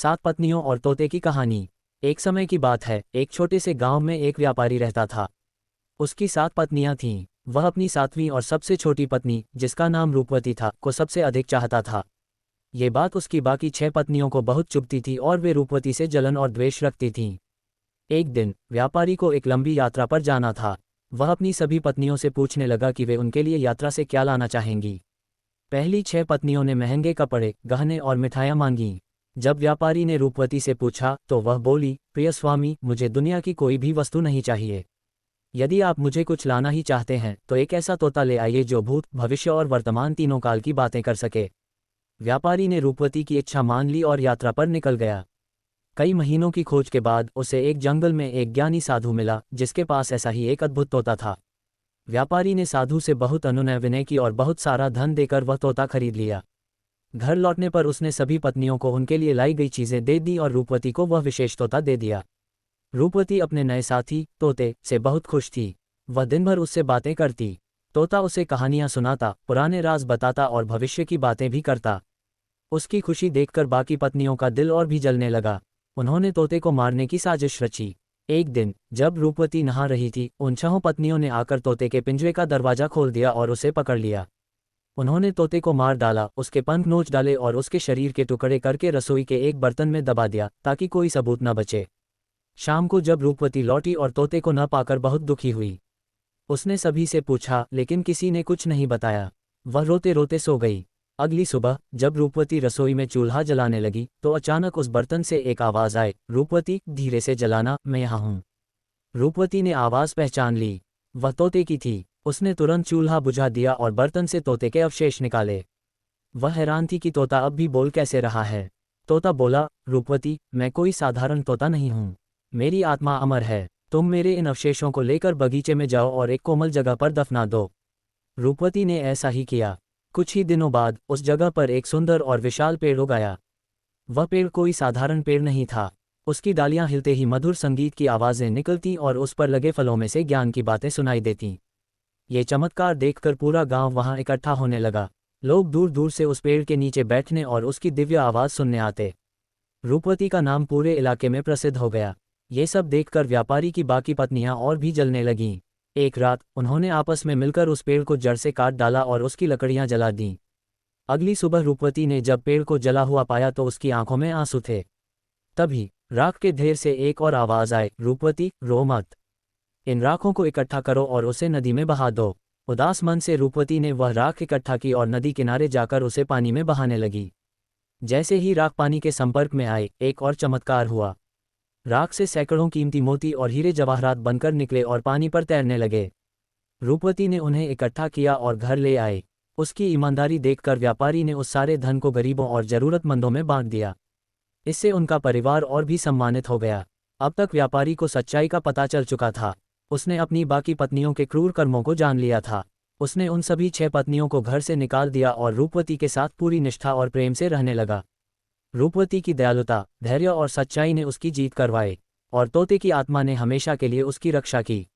सात पत्नियों और तोते की कहानी। एक समय की बात है, एक छोटे से गांव में एक व्यापारी रहता था। उसकी 7 पत्नियां थीं। वह अपनी 7वीं और सबसे छोटी पत्नी, जिसका नाम रूपवती था, को सबसे अधिक चाहता था। ये बात उसकी बाकी 6 पत्नियों को बहुत चुभती थी और वे रूपवती से जलन और द्वेष रखती थीं। एक दिन व्यापारी को एक लंबी यात्रा पर जाना था। वह अपनी सभी पत्नियों से पूछने लगा कि वे उनके लिए यात्रा से क्या लाना चाहेंगी। पहली 6 पत्नियों ने महंगे कपड़े, गहने और मिठाइयाँ मांगीं। जब व्यापारी ने रूपवती से पूछा तो वह बोली, प्रिय स्वामी, मुझे दुनिया की कोई भी वस्तु नहीं चाहिए। यदि आप मुझे कुछ लाना ही चाहते हैं तो एक ऐसा तोता ले आइए जो भूत, भविष्य और वर्तमान तीनों काल की बातें कर सके। व्यापारी ने रूपवती की इच्छा मान ली और यात्रा पर निकल गया। कई महीनों की खोज के बाद उसे एक जंगल में एक ज्ञानी साधु मिला, जिसके पास ऐसा ही एक अद्भुत तोता था। व्यापारी ने साधु से बहुत अनुनय विनय की और बहुत सारा धन देकर वह तोता खरीद लिया। घर लौटने पर उसने सभी पत्नियों को उनके लिए लाई गई चीजें दे दी और रूपवती को वह विशेष तोता दे दिया। रूपवती अपने नए साथी तोते से बहुत खुश थी। वह दिन भर उससे बातें करती। तोता उसे कहानियां सुनाता, पुराने राज बताता और भविष्य की बातें भी करता। उसकी खुशी देखकर बाकी पत्नियों का दिल और भी जलने लगा। उन्होंने तोते को मारने की साजिश रची। एक दिन जब रूपवती नहा रही थी, उन 6 पत्नियों ने आकर तोते के पिंजरे का दरवाजा खोल दिया और उसे पकड़ लिया। उन्होंने तोते को मार डाला, उसके पंख नोच डाले और उसके शरीर के टुकड़े करके रसोई के एक बर्तन में दबा दिया ताकि कोई सबूत न बचे। शाम को जब रूपवती लौटी और तोते को न पाकर बहुत दुखी हुई, उसने सभी से पूछा लेकिन किसी ने कुछ नहीं बताया। वह रोते रोते सो गई। अगली सुबह जब रूपवती रसोई में चूल्हा जलाने लगी तो अचानक उस बर्तन से एक आवाज आई, रूपवती, धीरे से जलाना, मैं यहाँ हूँ। रूपवती ने आवाज पहचान ली। वह तोते की थी। उसने तुरंत चूल्हा बुझा दिया और बर्तन से तोते के अवशेष निकाले। वह हैरान थी कि तोता अब भी बोल कैसे रहा है। तोता बोला, रूपवती, मैं कोई साधारण तोता नहीं हूँ। मेरी आत्मा अमर है। तुम मेरे इन अवशेषों को लेकर बगीचे में जाओ और एक कोमल जगह पर दफना दो। रूपवती ने ऐसा ही किया। कुछ ही दिनों बाद उस जगह पर एक सुंदर और विशाल पेड़ उगाया। वह पेड़ कोई साधारण पेड़ नहीं था। उसकी डालियां हिलते ही मधुर संगीत की आवाजें निकलती और उस पर लगे फलों में से ज्ञान की बातें सुनाई देती। ये चमत्कार देखकर पूरा गांव वहां इकट्ठा होने लगा। लोग दूर दूर से उस पेड़ के नीचे बैठने और उसकी दिव्य आवाज सुनने आते। रूपवती का नाम पूरे इलाके में प्रसिद्ध हो गया। ये सब देखकर व्यापारी की बाकी पत्नियां और भी जलने लगीं। एक रात उन्होंने आपस में मिलकर उस पेड़ को जड़ से काट डाला और उसकी लकड़ियां जला दीं। अगली सुबह रूपवती ने जब पेड़ को जला हुआ पाया तो उसकी आंखों में आंसू थे। तभी राख के ढेर से एक और आवाज आई, रूपवती, रो मत। इन राखों को इकट्ठा करो और उसे नदी में बहा दो। उदास मन से रूपवती ने वह राख इकट्ठा की और नदी किनारे जाकर उसे पानी में बहाने लगी। जैसे ही राख पानी के संपर्क में आए, एक और चमत्कार हुआ। राख से सैकड़ों कीमती मोती और हीरे जवाहरात बनकर निकले और पानी पर तैरने लगे। रूपवती ने उन्हें इकट्ठा किया और घर ले आए। उसकी ईमानदारी देखकर व्यापारी ने उस सारे धन को गरीबों और जरूरतमंदों में बांट दिया। इससे उनका परिवार और भी सम्मानित हो गया। अब तक व्यापारी को सच्चाई का पता चल चुका था। उसने अपनी बाकी पत्नियों के क्रूर कर्मों को जान लिया था। उसने उन सभी 6 पत्नियों को घर से निकाल दिया और रूपवती के साथ पूरी निष्ठा और प्रेम से रहने लगा। रूपवती की दयालुता, धैर्य और सच्चाई ने उसकी जीत करवाई और तोते की आत्मा ने हमेशा के लिए उसकी रक्षा की।